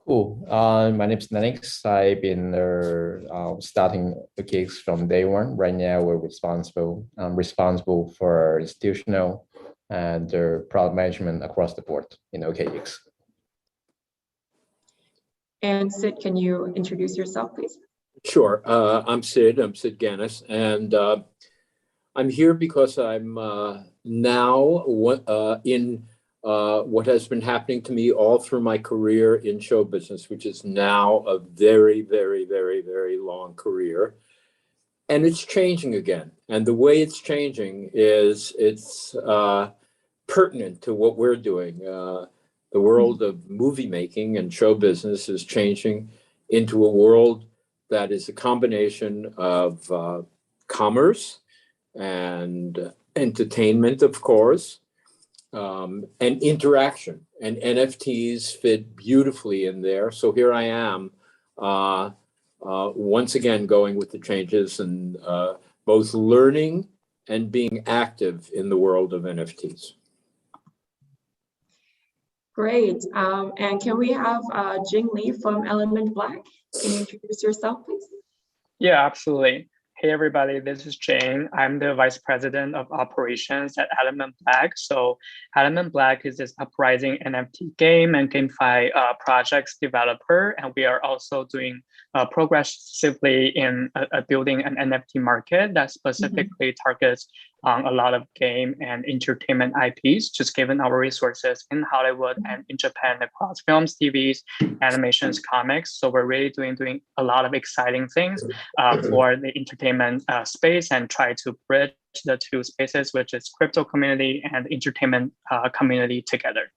Cool. My name is Lennix. I've been starting OKEx from day one. Right now, I'm responsible for institutional and product management across the board in OKEx. And Sid, can you introduce yourself, please? Sure. I'm Sid Ganis, and I'm here because I'm now in what has been happening to me all through my career in show business, which is now a very, very, very, very long career. And it's changing again. And the way it's changing is it's pertinent to what we're doing. The world of movie making and show business is changing into a world that is a combination of commerce and entertainment, of course, and interaction. And NFTs fit beautifully in there. So here I am, once again, going with the changes and both learning and being active in the world of NFTs. Great. And can we have Jing Lee from Element Black? Can you introduce yourself, please? Yeah, absolutely. Hey, everybody, this is Jing. I'm the Vice President of Operations at Element Black. So Element Black is this uprising NFT game and GameFi projects developer. And we are also doing progressively in building an NFT market that specifically targets a lot of game and entertainment IPs, just given our resources in Hollywood and in Japan across films, TVs, animations, comics. So we're really doing a lot of exciting things for the entertainment space and try to bridge the two spaces, which is crypto community and entertainment community together.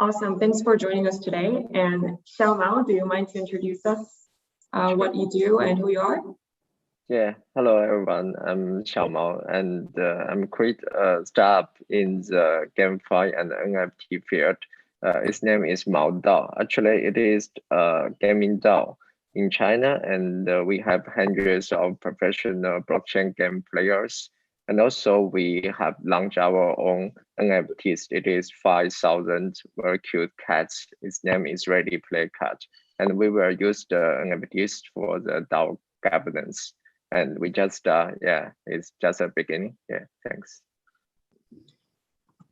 Awesome. Thanks for joining us today. And XiaMao, do you mind to introduce us what you do and who you are? Yeah, hello everyone. I'm XiaMao, and I'm create a startup in the GameFi and NFT field. Its name is Mao Dao. Actually, it is a gaming DAO in China, and we have hundreds of professional blockchain game players. And also, we have launched our own NFTs. It is 5,000 very cute cats. Its name is Ready Play Cat, and we will use the NFTs for the DAO governance. And we just, yeah, it's just a beginning. Yeah, thanks.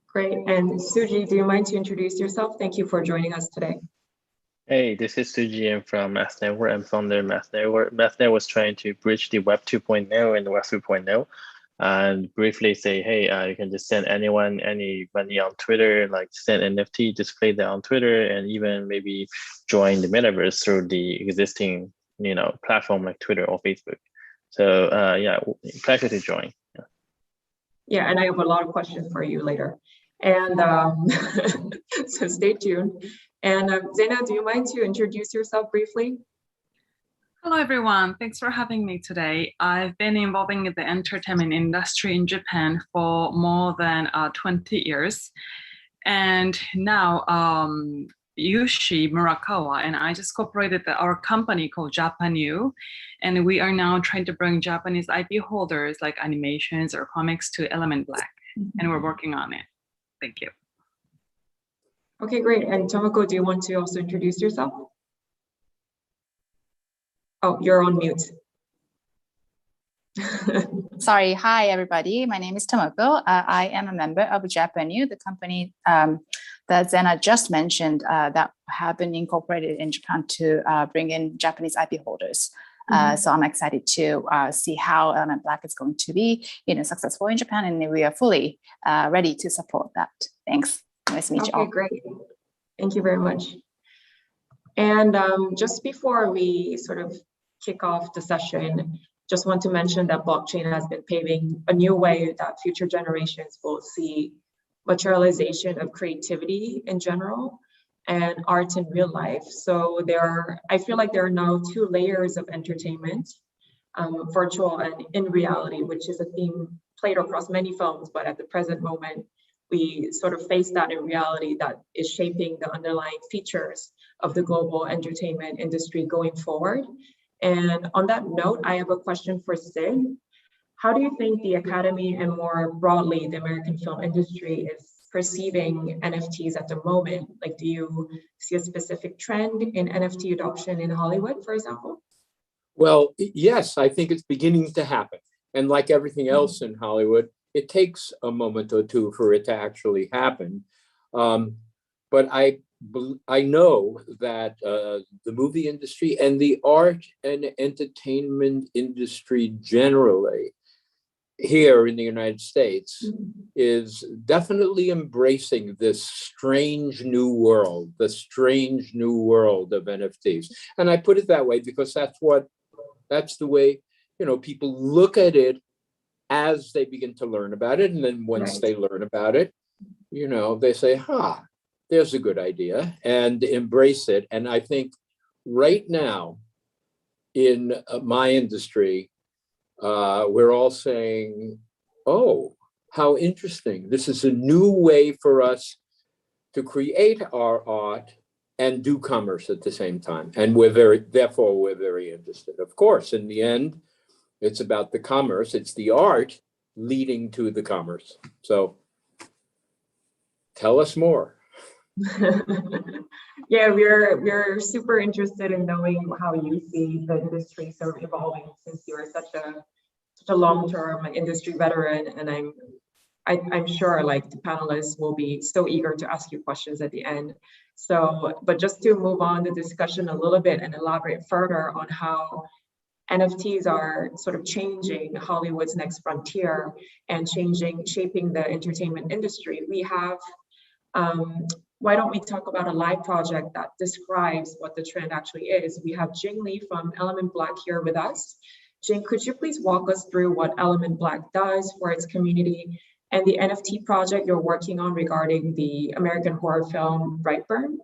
Great. And Suji, do you mind to introduce yourself? Thank you for joining us today. Hey, this is Suji. I'm from Math Network. I'm founder of Math Network. Math Network was trying to bridge the Web 2.0 and the Web 3.0. And briefly say, hey, you can just send anyone any money on Twitter, like send NFT, display that on Twitter, and even maybe join the metaverse through the existing, platform like Twitter or Facebook. So yeah, pleasure to join. Yeah, and I have a lot of questions for you later. And so stay tuned. And Zena, do you mind to introduce yourself briefly? Hello, everyone. Thanks for having me today. I've been involving in the entertainment industry in Japan for more than 20 years. And now Yushi Murakawa and I just cooperated our company called Japan-U, and we are now trying to bring Japanese IP holders like animations or comics to Element Black, and we're working on it. Thank you. Okay, great. And Tomoko, do you want to also introduce yourself? Oh, you're on mute. Sorry. Hi, everybody. My name is Tomoko. I am a member of Japan-U, the company that Zena just mentioned that have been incorporated in Japan to bring in Japanese IP holders. So I'm excited to see how Element Black is going to be successful in Japan, and we are fully ready to support that. Thanks. Nice to meet you all. Okay, great. Thank you very much. And just before we sort of kick off the session, just want to mention that blockchain has been paving a new way that future generations will see materialization of creativity in general and art in real life. So I feel like there are now two layers of entertainment, virtual and in reality, which is a theme played across many films, but at the present moment, we sort of face that in reality that is shaping the underlying features of the global entertainment industry going forward. And on that note, I have a question for Sid. How do you think the Academy and more broadly the American film industry is perceiving NFTs at the moment? Like, do you see a specific trend in NFT adoption in Hollywood, for example? Well, yes, I think it's beginning to happen. And like everything else in Hollywood, it takes a moment or two for it to actually happen. But I know that the movie industry and the art and entertainment industry generally here in the United States is definitely embracing this strange new world, the strange new world of NFTs. And I put it that way because that's the way, you know, people look at it as they begin to learn about it. And then once they learn about it, you know, they say, there's a good idea, and embrace it. And I think right now in my industry, we're all saying, oh, how interesting. This is a new way for us to create our art and do commerce at the same time. And therefore we're very interested. Of course, in the end, it's about the commerce. It's the art leading to the commerce. So tell us more. Yeah, we're super interested in knowing how you see the industry sort of evolving, since you're such a long-term industry veteran, and I'm sure like the panelists will be so eager to ask you questions at the end. So, but just to move on the discussion a little bit and elaborate further on how NFTs are sort of changing Hollywood's next frontier and shaping the entertainment industry, we have why don't we talk about a live project that describes what the trend actually is? We have Jing from Element Black here with us. Jing, could you please walk us through what Element Black does for its community and the NFT project you're working on regarding the American horror film Brightburn?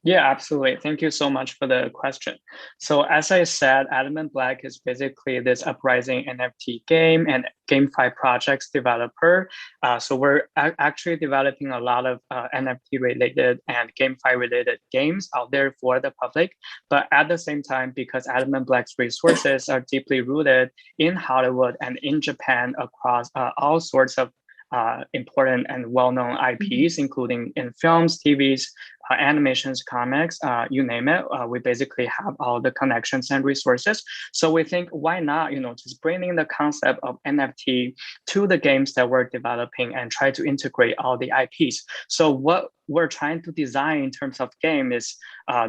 Yeah, absolutely. Thank you so much for the question. So as I said, Element Black is basically this uprising NFT game and GameFi projects developer. So we're actually developing a lot of NFT related and GameFi related games out there for the public. But at the same time, because Element Black's resources are deeply rooted in Hollywood and in Japan across all sorts of important and well-known IPs, including in films, TVs, animations, comics, you name it. We basically have all the connections and resources. So we think, why not, just bringing the concept of NFT to the games that we're developing and try to integrate all the IPs. So what we're trying to design in terms of game is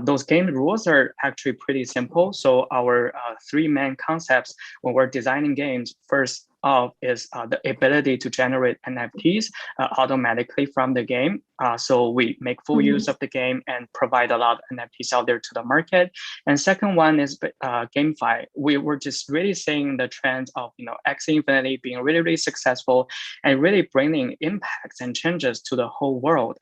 those game rules are actually pretty simple. So our three main concepts when we're designing games, first of is the ability to generate NFTs automatically from the game. So we make full use of the game and provide a lot of NFTs out there to the market. And second one is GameFi. We were just really seeing the trends of Axie Infinity being really, really successful and really bringing impacts and changes to the whole world.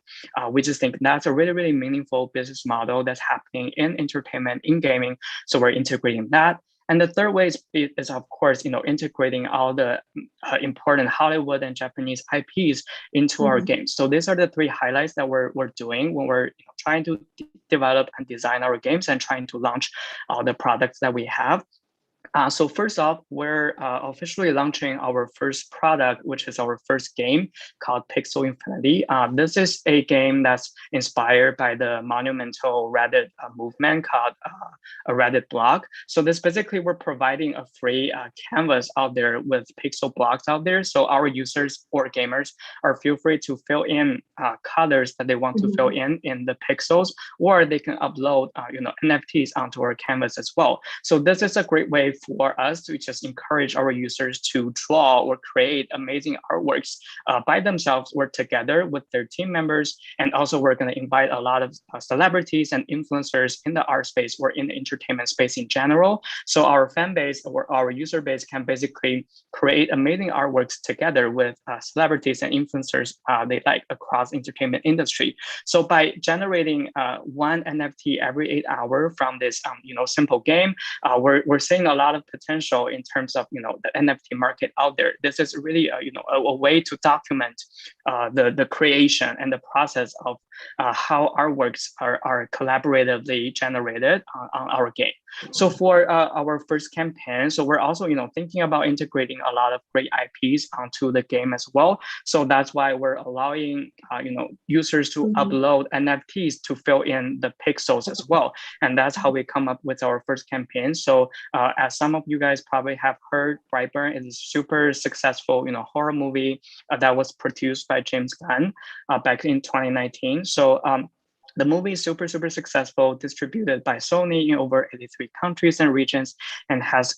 We just think that's a really, really meaningful business model that's happening in entertainment, in gaming. So we're integrating that. And the third way is of course, integrating all the important Hollywood and Japanese IPs into our games. So these are the three highlights that we're doing when we're trying to develop and design our games and trying to launch all the products that we have. So first off, we're officially launching our first product, which is our first game called Pixel Infinity. This is a game that's inspired by the monumental Reddit movement called a Reddit blog. So this basically, we're providing a free canvas out there with pixel blocks out there. So our users or gamers are feel free to fill in colors that they want to fill in the pixels, or they can upload NFTs onto our canvas as well. So this is a great way for us to just encourage our users to draw or create amazing artworks by themselves or together with their team members. And also we're going to invite a lot of celebrities and influencers in the art space or in the entertainment space in general. So our fan base or our user base can basically create amazing artworks together with celebrities and influencers they like across entertainment industry. So by generating one NFT every 8 hours from this simple game, we're seeing a lot of potential in terms of the NFT market out there. This is really a way to document the creation and the process of how artworks are collaboratively generated on our game. So for our first campaign, so we're also thinking about integrating a lot of great IPs onto the game as well. So that's why we're allowing users to upload NFTs to fill in the pixels as well. And that's how we come up with our first campaign. So as some of you guys probably have heard, Brightburn is a super successful horror movie that was produced by James Gunn back in 2019. So the movie is super successful, distributed by Sony in over 83 countries and regions, and has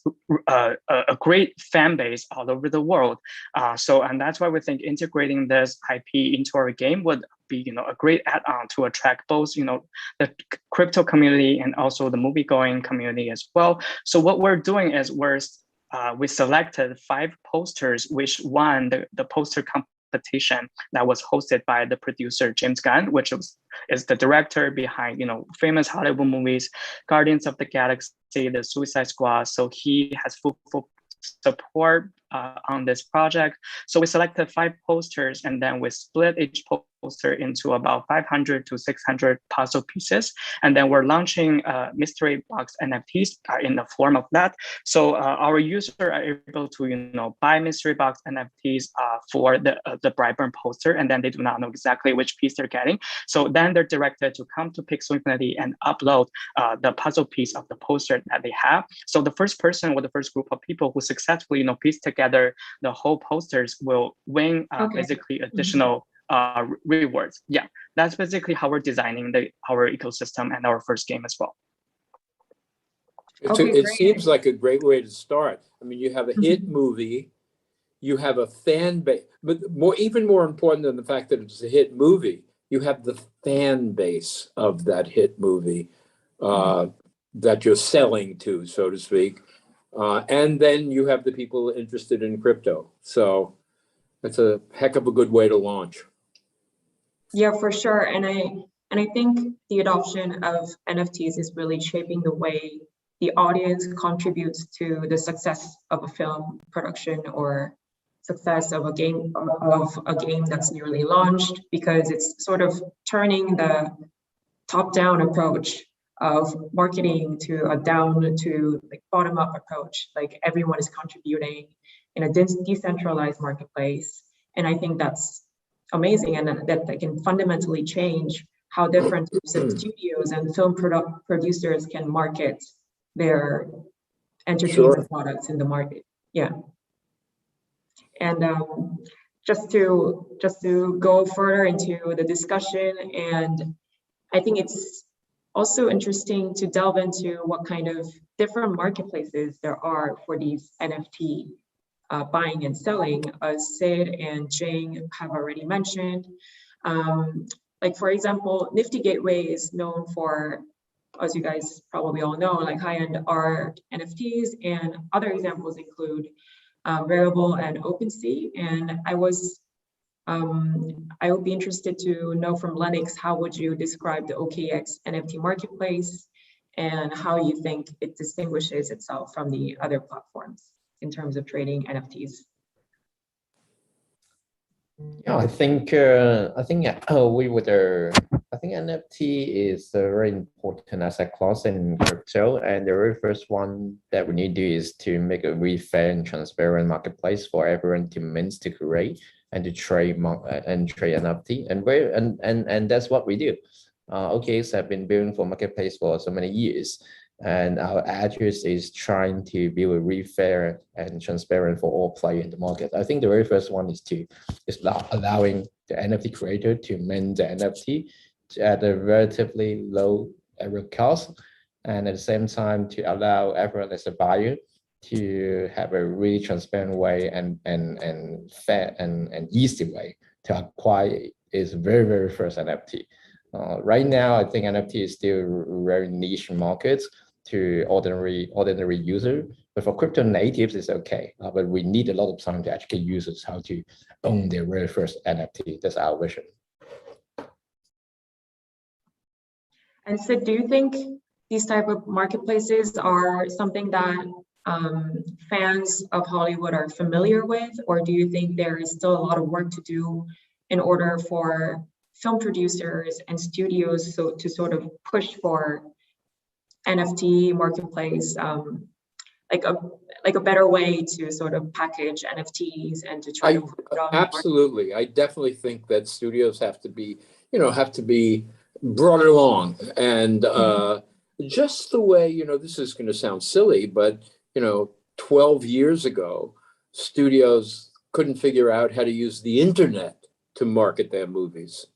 a great fan base all over the world. And that's why we think integrating this IP into our game would be a great add-on to attract both the crypto community and also the movie-going community as well. So what we're doing is we selected 5 posters which won the poster competition that was hosted by the producer James Gunn, which is the director behind famous Hollywood movies, Guardians of the Galaxy, the Suicide Squad. So he has full support on this project. So we selected 5 posters, and then we split each poster into about 500 to 600 puzzle pieces. And then we're launching mystery box NFTs in the form of that. So our users are able to buy mystery box NFTs for the Brightburn poster, and then they do not know exactly which piece they're getting. So then they're directed to come to Pixel Infinity and upload the puzzle piece of the poster that they have. So the first person or the first group of people who successfully piece together the whole posters will win basically additional rewards. Yeah, that's basically how we're designing our ecosystem and our first game as well. It seems like a great way to start. I mean, you have a hit movie, you have a fan base, but even more important than the fact that it's a hit movie, you have the fan base of that hit movie that you're selling to, so to speak. And then you have the people interested in crypto. So that's a heck of a good way to launch. Yeah, for sure. And I think the adoption of NFTs is really shaping the way the audience contributes to the success of a film production or success of a game that's newly launched, because it's sort of turning the top-down approach of marketing to a down to bottom-up approach. Like everyone is contributing in a decentralized marketplace, and I think that's amazing, and that can fundamentally change how different studios and film producers can market their entertainment products in the market. Yeah, and just to go further into the discussion, and I think it's also interesting to delve into what kind of different marketplaces there are for these NFT buying and selling, as Sid and Jing have already mentioned. Like for example, Nifty Gateway is known for, as you guys probably all know, like high-end art NFTs, and other examples include Variable and OpenSea. And I would be interested to know from Lennix, how would you describe the OKEx NFT Marketplace and how you think it distinguishes itself from the other platforms in terms of trading NFTs? Yeah, I think NFT is a very important asset class in crypto, and the very first one that we need to do is to make a really fair and transparent marketplace for everyone to mint, to create, and to trade NFT, and that's what we do. OKEx have been building for marketplace for so many years, and our address is trying to build a really fair and transparent for all players in the market. I think the very first one is allowing the NFT creator to mint the NFT at a relatively low error cost, and at the same time to allow everyone as a buyer to have a really transparent way and fair and easy way to acquire its very first NFT. Right now, I think NFT is still very niche market to ordinary user, but for crypto natives, it's okay. But we need a lot of time to educate users how to own their very first NFT. That's our vision. And so, do you think these type of marketplaces are something that fans of Hollywood are familiar with, or do you think there is still a lot of work to do in order for film producers and studios to sort of push for NFT marketplace, like a better way to sort of package NFTs and to try to put it on the market? Absolutely. I definitely think that studios have to be, brought along. And just the way, this is going to sound silly, but, 12 years ago, studios couldn't figure out how to use the internet to market their movies.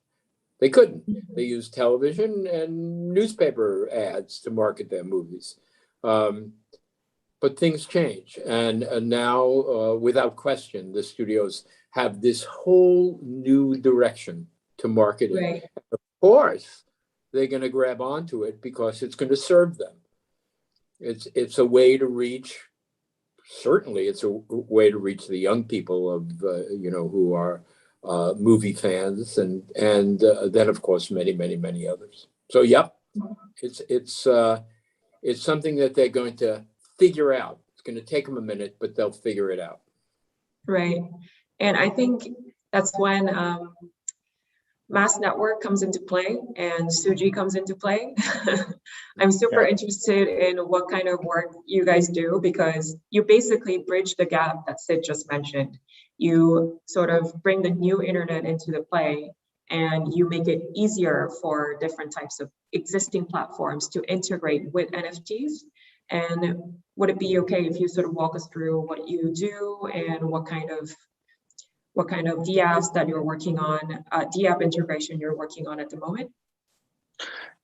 They couldn't. They used television and newspaper ads to market their movies. But things change. And now, without question, the studios have this whole new direction to market it. Right. Of course, they're going to grab onto it because it's going to serve them. It's a way to reach, certainly it's a way to reach the young people of, who are movie fans, and then of course many, many, many others. So yep, it's something that they're going to figure out. It's going to take them a minute, but they'll figure it out. Right, and I think that's when Mass Network comes into play and Suji comes into play. I'm super interested in what kind of work you guys do, because you basically bridge the gap that Sid just mentioned. You sort of bring the new internet into the play, and you make it easier for different types of existing platforms to integrate with NFTs. And would it be okay if you sort of walk us through what you do and what kind of DApps that you're working on, DApp integration you're working on at the moment?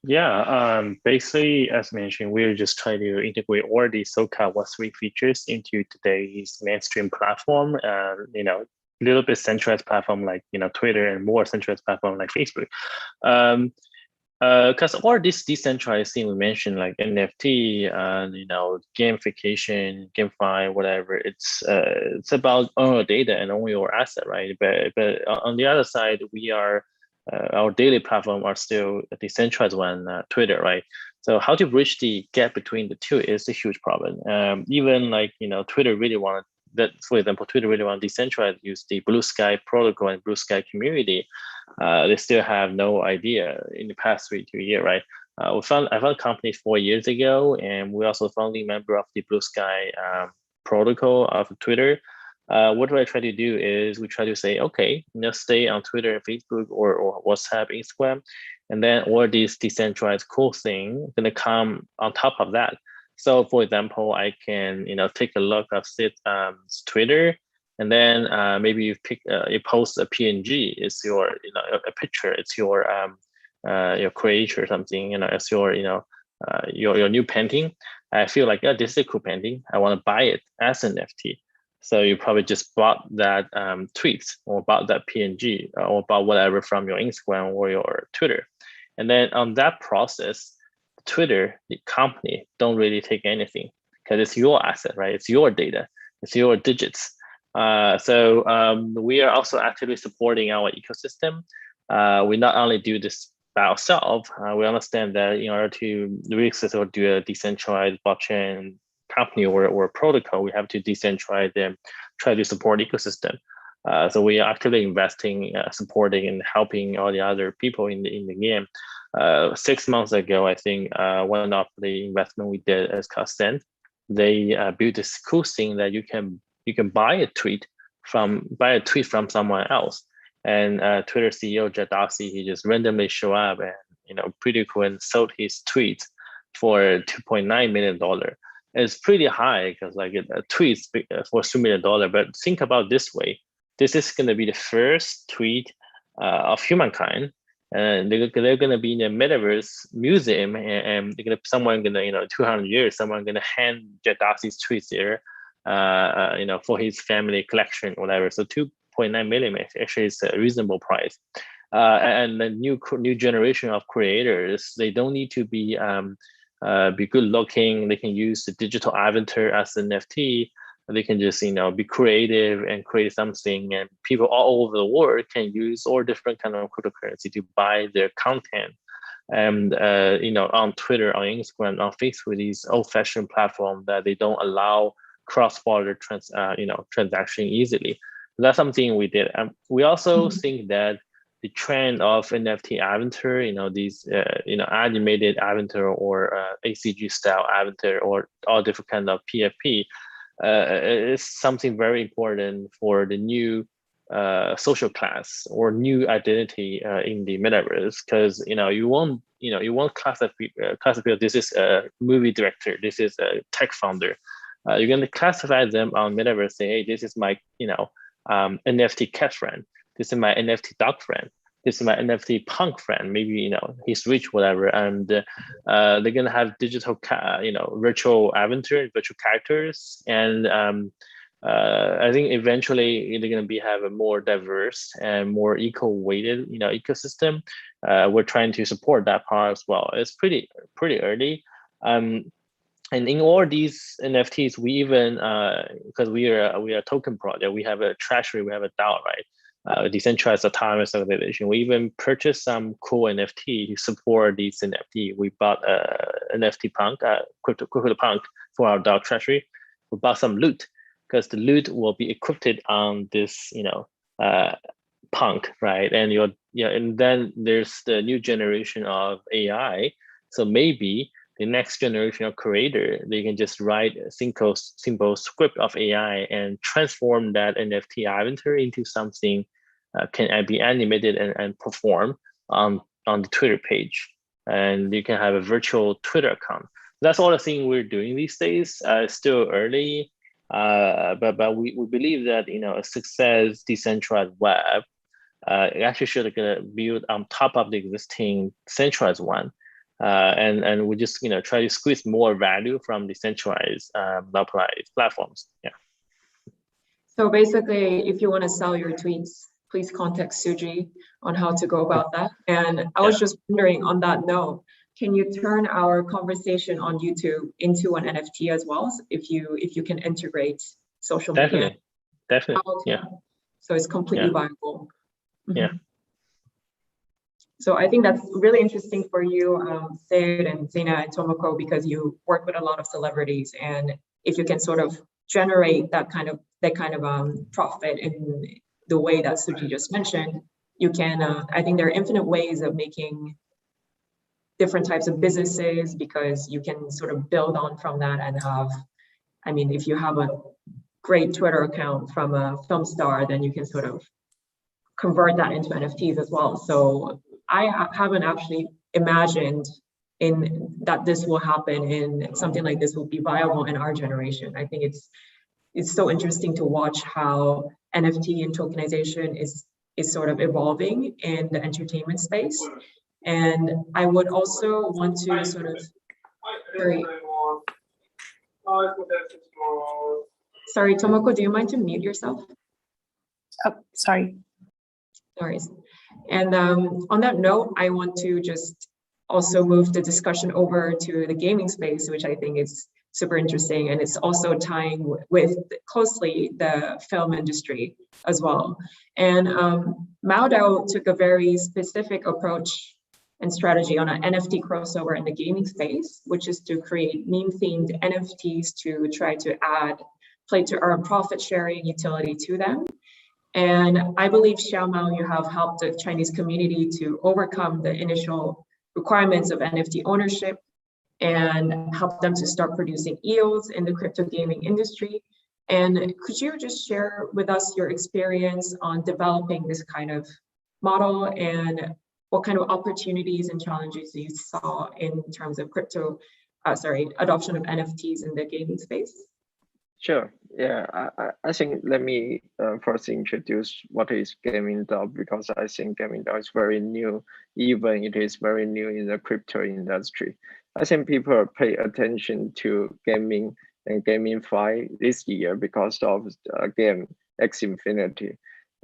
Yeah, basically, as mentioned, we're just trying to integrate all these so-called Web3 features into today's mainstream platform. A little bit centralized platform like Twitter, and more centralized platform like Facebook. Because all this decentralized thing we mentioned, like NFT, gamification, GameFi, whatever, it's about own your data and own your asset, right? But on the other side, we are our daily platform are still a decentralized one, Twitter, right? So how to bridge the gap between the two is a huge problem. Even Twitter really wanted that. For example, Twitter really want to decentralize, use the Blue Sky protocol and Blue Sky community. They still have no idea in the past 2 years, right? I found a company 4 years ago, and we're also founding member of the Blue Sky protocol of Twitter. What do I try to do is we try to say, okay, stay on Twitter, Facebook, or WhatsApp, Instagram, and then all these decentralized cool things gonna come on top of that. So, for example, I can take a look at Sid's Twitter, and then maybe you post a PNG. It's your a picture. It's your creator or something. It's your new painting. I feel like, this is a cool painting. I want to buy it as an NFT. So you probably just bought that tweet, or bought that PNG, or bought whatever from your Instagram or your Twitter. And then on that process, Twitter, the company, don't really take anything, because it's your asset, right? It's your data, it's your digits. So we are also actively supporting our ecosystem. We not only do this by ourselves, we understand that in order to really successfully do a decentralized blockchain company or protocol, we have to decentralize them, try to support ecosystem. So we are actively investing, supporting, and helping all the other people in the game. 6 months ago, I think one of the investment we did is called Send. They built this cool thing that you can buy a tweet from someone else. And Twitter CEO Jack Dorsey, he just randomly show up and pretty cool, and sold his tweet for $2.9 million. It's pretty high, because like a tweet for $2 million. But think about this way: this is going to be the first tweet of humankind, and they're going to be in a metaverse museum, and someone going to 200 years, someone going to hand Jack Dorsey's tweets there, for his family collection, whatever. So 2.9 million actually is a reasonable price. And the new generation of creators, they don't need to be good looking. They can use the digital avatar as an NFT. They can just be creative and create something, and people all over the world can use all different kind of cryptocurrency to buy their content. And on Twitter, on Instagram, on Facebook, these old-fashioned platforms that they don't allow cross-border transaction easily. That's something we did. We also think that trend of NFT avatar, these animated avatar or ACG style avatar or all different kind of PFP is something very important for the new social class or new identity in the metaverse, because you won't classify this is a movie director, this is a tech founder. You're going to classify them on metaverse, say, hey, this is my NFT cat friend, this is my NFT dog friend, this is my NFT punk friend, maybe he's rich, whatever, and they're going to have digital virtual avatar, virtual characters, and I think eventually they're going to have a more diverse and more eco-weighted ecosystem. We're trying to support that part as well. It's pretty early. And in all these NFTs, we even because we are a token project, we have a treasury, we have a DAO, right? Decentralized autonomous organization. We even purchased some cool NFT to support these NFT. We bought NFT punk, crypto punk for our DAO treasury. We bought some loot, because the loot will be equipped on this, punk, right? And and then there's the new generation of AI. So maybe the next generation of creator, they can just write a simple script of AI and transform that NFT avatar into something can be animated and perform on the Twitter page. And you can have a virtual Twitter account. That's all the thing we're doing these days. Still early. But we believe that a success decentralized web actually should build on top of the existing centralized one, and we just try to squeeze more value from the centralized localized platforms. Yeah. So basically, if you want to sell your tweets, please contact Suji on how to go about that. And I was just wondering, on that note, can you turn our conversation on YouTube into an NFT as well, if you can integrate social media? Definitely. Oh, okay. Yeah. So it's completely viable. Yeah. So I think that's really interesting for you, Sid and Zena and Tomoko, because you work with a lot of celebrities, and if you can sort of generate that kind of profit in the way that Suji just mentioned, you can. I think there are infinite ways of making different types of businesses, because you can sort of build on from that and have, if you have a great Twitter account from a film star, then you can sort of convert that into NFTs as well. So I haven't actually imagined that this will happen and something like this will be viable in our generation. I think it's so interesting to watch how NFT and tokenization is sort of evolving in the entertainment space. And I would also want to sort of, sorry, Tomoko, do you mind to mute yourself? Oh, sorry. No worries. And on that note, I want to just also move the discussion over to the gaming space, which I think is super interesting. And it's also tying with closely the film industry as well. And Mao Dao took a very specific approach and strategy on an NFT crossover in the gaming space, which is to create meme-themed NFTs to try to add play to earn profit sharing utility to them. And I believe XiaMao, you have helped the Chinese community to overcome the initial requirements of NFT ownership and help them to start producing yields in the crypto gaming industry. And could you just share with us your experience on developing this kind of model, and what kind of opportunities and challenges you saw in terms of adoption of NFTs in the gaming space? Sure. Yeah, I think let me first introduce what is Gaming DAO, because I think Gaming DAO is very new, even it is very new in the crypto industry. I think people pay attention to gaming and GameFi this year because of game X Infinity.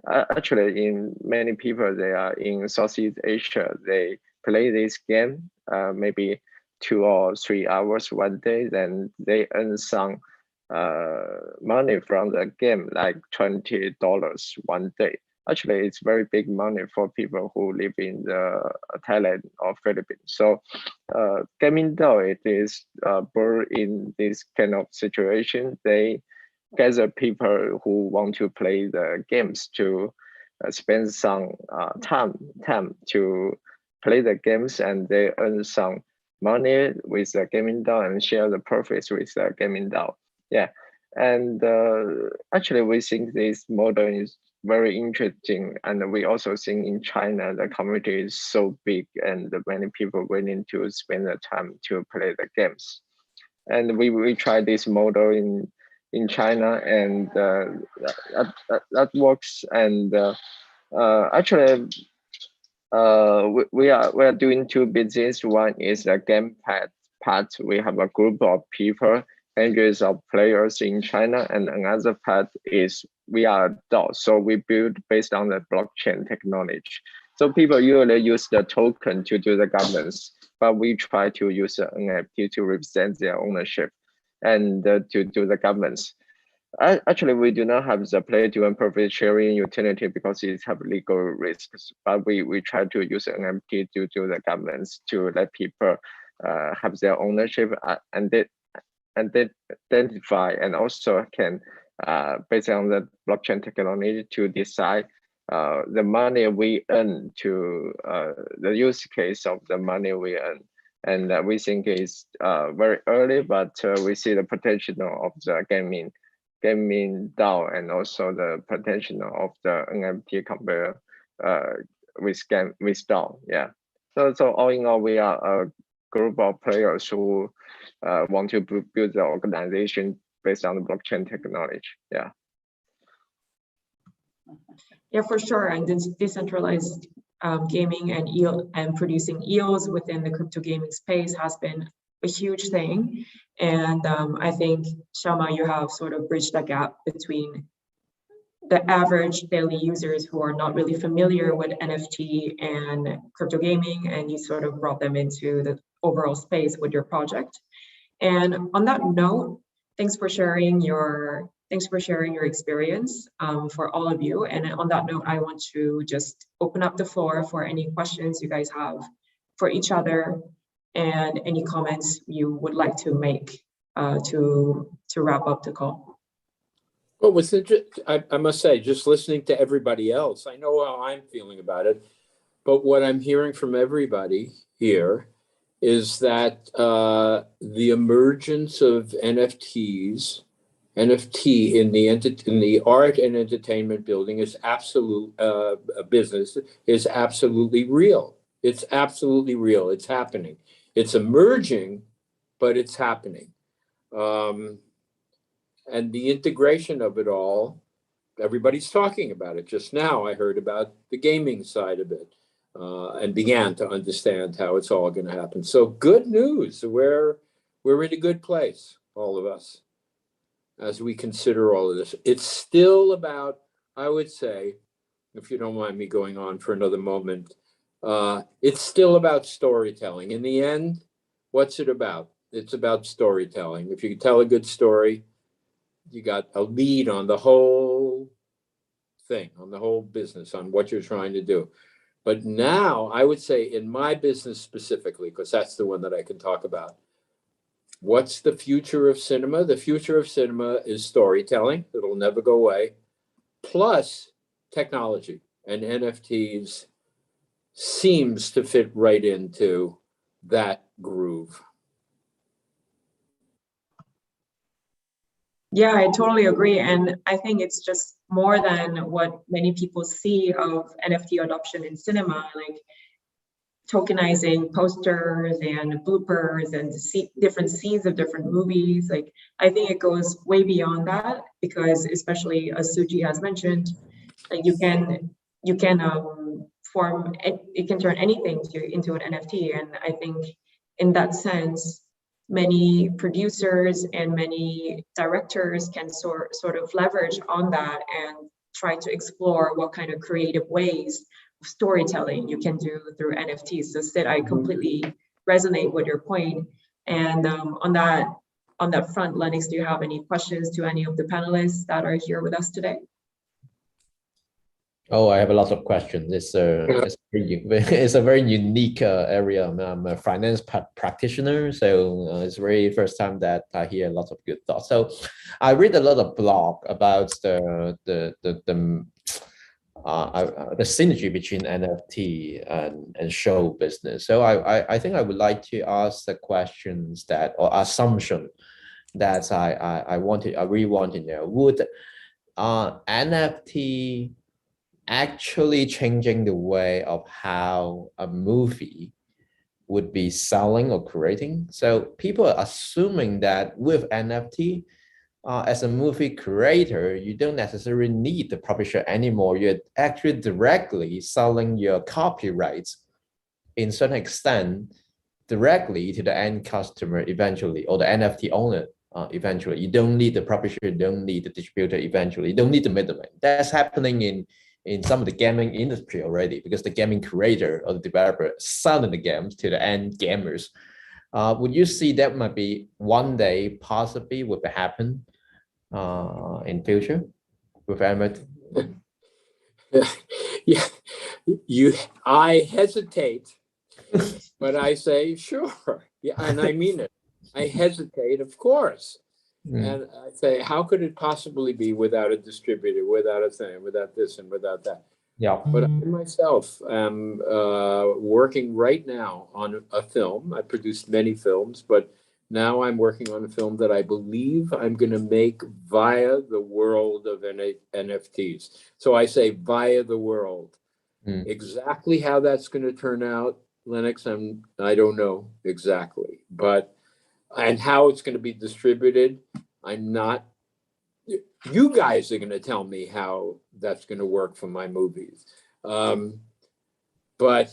Actually, in many people, they are in Southeast Asia, they play this game maybe 2 or 3 hours one day, then they earn some money from the game, like $20 one day. Actually, it's very big money for people who live in the Thailand or Philippines. So Gaming DAO, it is born in this kind of situation. They gather people who want to play the games to spend some time to play the games, and they earn some money with the gaming DAO and share the profits with the gaming DAO. Yeah, and actually we think this model is very interesting, and we also think in China the community is so big and many people willing to spend the time to play the games. And we tried this model in China, and that works. And actually, we are doing two business. One is the game part. We have a group of people, hundreds of players in China, and another part is we are DAO. So we build based on the blockchain technology. So people usually use the token to do the governance, but we try to use the NFT to represent their ownership and to do the governance. Actually, we do not have the play to earn profit sharing utility because it have legal risks, but we try to use NFT to do the governance to let people have their ownership and they identify, and also can based on the blockchain technology to decide the money we earn to the use case of the money we earn. And we think is very early, but we see the potential of the gaming DAO, and also the potential of the NFT compared with DAO. Yeah. So all in all, we are a group of players who want to build the organization based on the blockchain technology. Yeah. Yeah, for sure. And this decentralized gaming and producing EOS within the crypto gaming space has been a huge thing. And I think, XiaMao, you have sort of bridged that gap between the average daily users who are not really familiar with NFT and crypto gaming, and you sort of brought them into the overall space with your project. And on that note, thanks for sharing your experience for all of you. And on that note, I want to just open up the floor for any questions you guys have for each other, and any comments you would like to make to wrap up the call. Well, I must say, just listening to everybody else, I know how I'm feeling about it, but what I'm hearing from everybody here is that the emergence of NFT in the art and entertainment building is business is absolutely real. It's absolutely real. It's happening. It's emerging, but it's happening. And the integration of it all, everybody's talking about it. Just now I heard about the gaming side of it and began to understand how it's all going to happen. So good news. We're in a good place, all of us, as we consider all of this. It's still about, I would say, if you don't mind me going on for another moment, it's still about storytelling. In the end, what's it about? It's about storytelling. If you tell a good story, you got a lead on the whole thing, on the whole business, on what you're trying to do. But now, I would say in my business specifically, because that's the one that I can talk about, what's the future of cinema? The future of cinema is storytelling. It'll never go away. Plus technology, and NFTs seems to fit right into that groove. Yeah, I totally agree. And I think it's just more than what many people see of NFT adoption in cinema, like tokenizing posters and bloopers and different scenes of different movies. Like, I think it goes way beyond that, because especially as Suji has mentioned, like you can turn anything into an NFT. And I think in that sense, many producers and many directors can sort of leverage on that and try to explore what kind of creative ways of storytelling you can do through NFTs. So Sid, I completely resonate with your point. And on that front, Lennix, do you have any questions to any of the panelists that are here with us today? Oh, I have a lot of questions. It's a very unique area. I'm a finance practitioner, so it's very first time that I hear a lot of good thoughts. So I read a lot of blog about the the synergy between NFT and show business. So I think I would like to ask the questions that, or assumption that I really want to know. Would NFT actually changing the way of how a movie would be selling or creating? So people are assuming that with NFT, as a movie creator, you don't necessarily need the publisher anymore. You're actually directly selling your copyrights in certain extent directly to the end customer eventually, or the NFT owner eventually. You don't need the publisher, you don't need the distributor eventually, you don't need the middleman. That's happening in some of the gaming industry already, because the gaming creator or the developer selling the games to the end gamers. Would you see that might be one day possibly would happen in future with Emmett? Yeah, I hesitate, but I say sure. Yeah, and I mean it. I hesitate, of course. And I say, how could it possibly be without a distributor, without a thing, without this and without that? Yeah. But I myself am working right now on a film. I produced many films, but now I'm working on a film that I believe I'm going to make via the world of NFTs. So I say via the world. Exactly how that's going to turn out, Lennix, I don't know exactly. But, and how it's going to be distributed, I'm not. You guys are going to tell me how that's going to work for my movies. But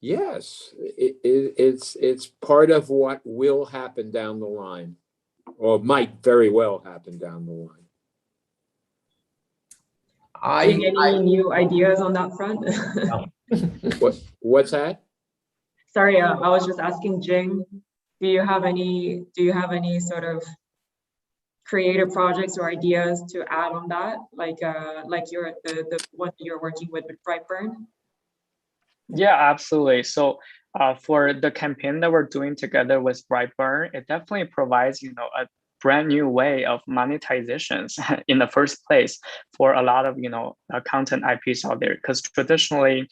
yes, it's part of what will happen down the line, or might very well happen down the line. Any new ideas on that front? What's that? Sorry, I was just asking Jing. Do you have any sort of creative projects or ideas to add on that, like the one that you're working with Brightburn? Yeah, absolutely. So for the campaign that we're doing together with Brightburn, it definitely provides, a brand new way of monetizations in the first place for a lot of, content IPs out there. Because traditionally,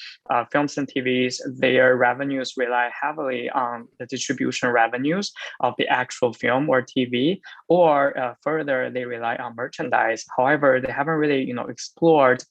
films and TVs, their revenues rely heavily on the distribution revenues of the actual film or TV, or further, they rely on merchandise. However, they haven't really, explored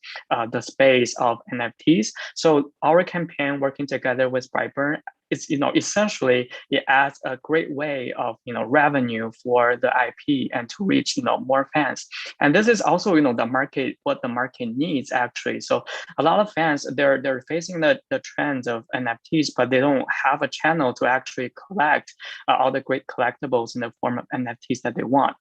the space of NFTs. So our campaign working together with Brightburn, it's, essentially it adds a great way of, revenue for the IP and to reach, more fans. And this is also, the market, what the market needs actually. So a lot of fans, they're facing the trends of NFTs, but they don't have a channel to actually collect all the great collectibles in the form of NFTs that they want.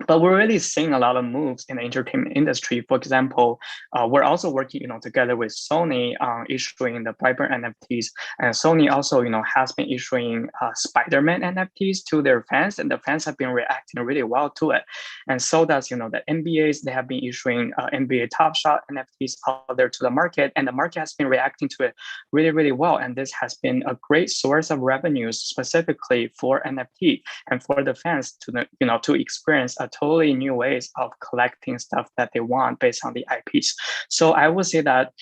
But we're really seeing a lot of moves in the entertainment industry. For example, we're also working, together with Sony issuing the Brightburn NFTs, and Sony also, has been issuing Spider-Man NFTs to their fans, and the fans have been reacting really well to it. And so does, the NBAs. They have been issuing NBA Top Shot NFTs out there to the market, and the market has been reacting to it really, really well. And this has been a great source of revenues specifically for NFT and for the fans to, to experience a totally new ways of collecting stuff that they want based on the IPs. So I would say that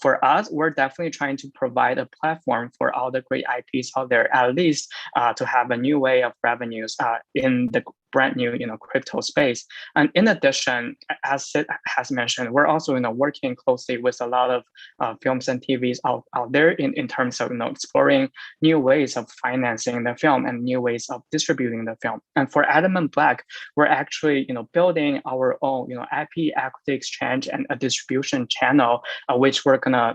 for us, we're definitely trying to provide a platform for all the great IPs out there, at least to have a new way of revenues in the brand new, crypto space. And in addition, as Sid has mentioned, we're also, working closely with a lot of films and TVs out there in terms of, exploring new ways of financing the film and new ways of distributing the film. And for Element Black, we're actually, building our own, IP equity exchange and a distribution channel, which we're gonna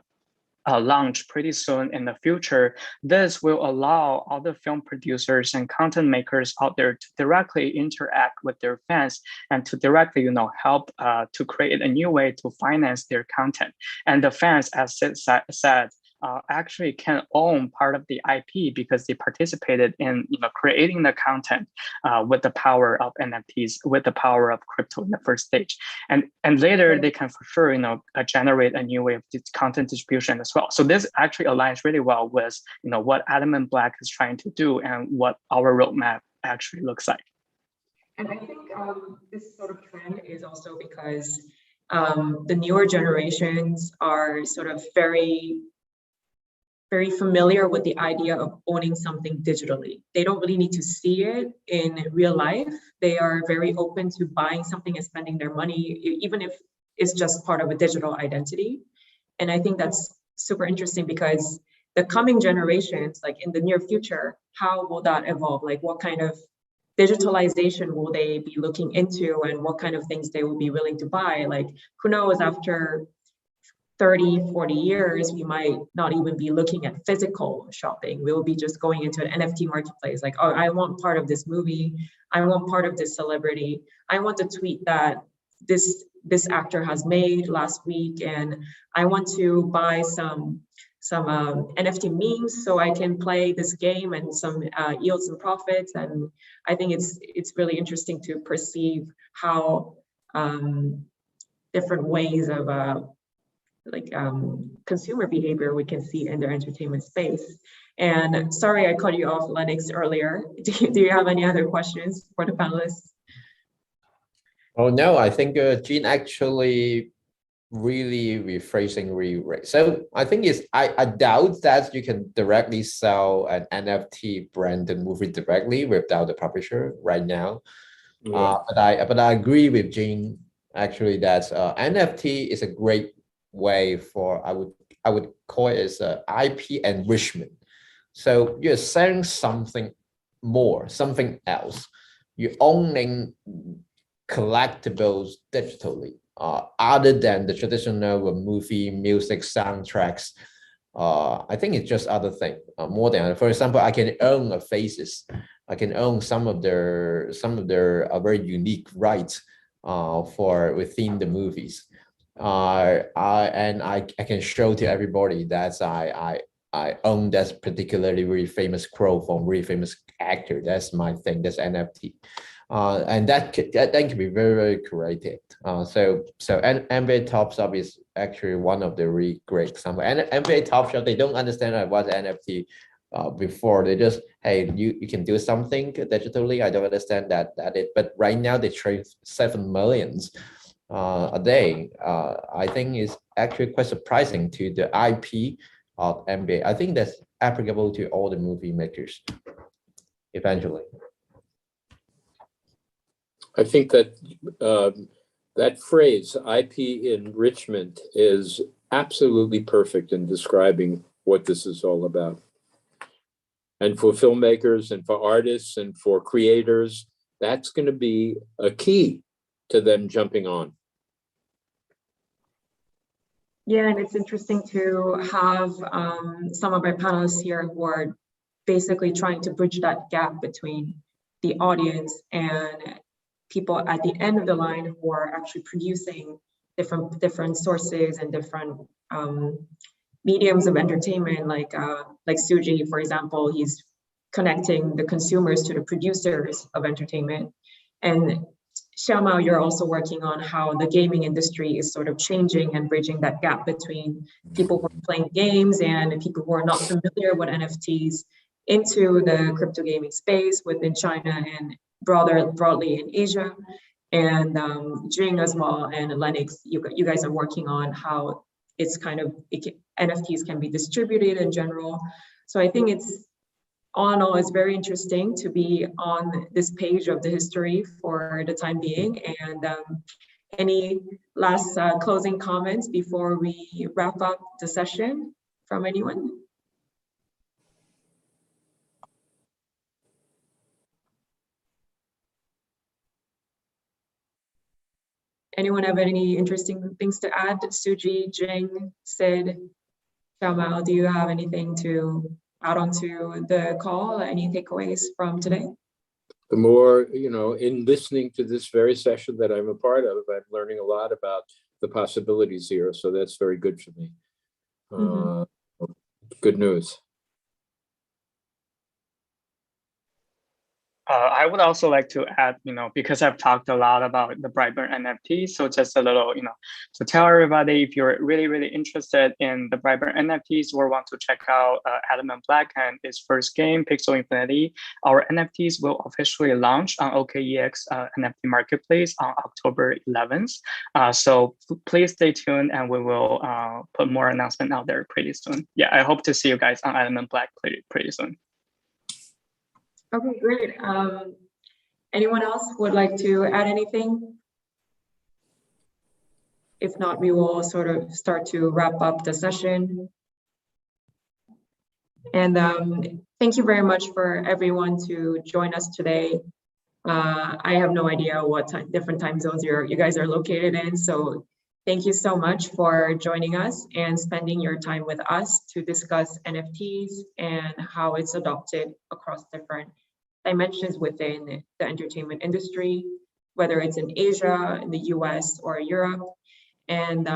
launch pretty soon in the future. This will allow all the film producers and content makers out there to directly interact with their fans and to directly, help to create a new way to finance their content. And the fans, as Sid said, actually can own part of the IP because they participated in creating the content with the power of NFTs, with the power of crypto in the first stage, and later they can for sure generate a new way of content distribution as well. So this actually aligns really well with what Element Black is trying to do and what our roadmap actually looks like. And I think this sort of trend is also because the newer generations are sort of very familiar with the idea of owning something digitally. They don't really need to see it in real life. They are very open to buying something and spending their money, even if it's just part of a digital identity. And I think that's super interesting because the coming generations, like in the near future, how will that evolve? Like what kind of digitalization will they be looking into and what kind of things they will be willing to buy? Like who knows, after 30, 40 years, we might not even be looking at physical shopping. We will be just going into an NFT marketplace. Like, oh, I want part of this movie. I want part of this celebrity. I want the tweet that this actor has made last week. And I want to buy some NFT memes so I can play this game and yield some profits. And I think it's really interesting to perceive how different ways of consumer behavior we can see in their entertainment space. And sorry, I cut you off, Lennix, earlier. Do you have any other questions for the panelists? Oh no, I think Jing actually really rephrasing right. So I think I doubt that you can directly sell an NFT branded movie directly without the publisher right now. Yeah. But I agree with Jing actually that NFT is a great way for I would call it as IP enrichment. So you're selling something more, something else. You're owning collectibles digitally, other than the traditional movie, music, soundtracks. I think it's just other thing, more than, for example, I can own faces. I can own some of their very unique rights for within the movies. And I can show to everybody that I own that particularly really famous quote from really famous actor. That's my thing. That's NFT, and that can be very, very creative. So NBA Top Shop is actually one of the really great examples. And NBA Top Shop, they don't understand what NFT before. They just, hey, you can do something digitally. I don't understand that but right now they trade 7 million a day. I think is actually quite surprising to the IP of NBA. I think that's applicable to all the movie makers eventually. I think that that phrase, IP enrichment, is absolutely perfect in describing what this is all about. And for filmmakers and for artists and for creators, that's going to be a key to them jumping on. Yeah, and it's interesting to have some of our panelists here who are basically trying to bridge that gap between the audience and people at the end of the line who are actually producing different sources and different mediums of entertainment, like Suji, for example. He's connecting the consumers to the producers of entertainment. And XiaMao, you're also working on how the gaming industry is sort of changing and bridging that gap between people who are playing games and people who are not familiar with NFTs into the crypto gaming space within China and broadly in Asia. And Jing as well, and Lennix, you guys are working on how NFTs can be distributed in general. So I think it's, all in all, it's very interesting to be on this page of the history for the time being. And any last closing comments before we wrap up the session from anyone? Anyone have any interesting things to add? Suji, Jing, Sid, XiaMao, do you have anything to add onto the call? Any takeaways from today? The more, in listening to this very session that I'm a part of, I'm learning a lot about the possibilities here. So that's very good for me. Good news. I would also like to add, because I've talked a lot about the Brightburn NFT, so just a little, to tell everybody, if you're really, really interested in the Brightburn NFTs or want to check out Element Black and his first game, Pixel Infinity, our NFTs will officially launch on OKEx NFT Marketplace on October 11th. So please stay tuned, and we will put more announcement out there pretty soon. Yeah, I hope to see you guys on Element Black pretty soon. Okay, great. Anyone else would like to add anything? If not, we will sort of start to wrap up the session. And thank you very much for everyone to join us today. I have no idea what different time zones you guys are located in, so thank you so much for joining us and spending your time with us to discuss NFTs and how it's adopted across different dimensions within the entertainment industry, whether it's in Asia, in the US, or Europe. And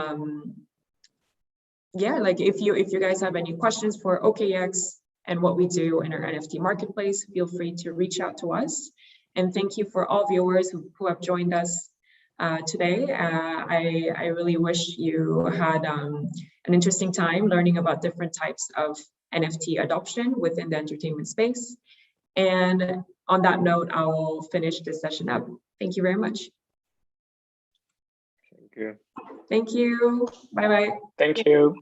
yeah, like if you guys have any questions for OKEx and what we do in our NFT marketplace, feel free to reach out to us. And thank you for all viewers who have joined us today. I really wish you had an interesting time learning about different types of NFT adoption within the entertainment space. And on that note, I will finish this session up. Thank you very much. Thank you. Thank you. Bye-bye. Thank you.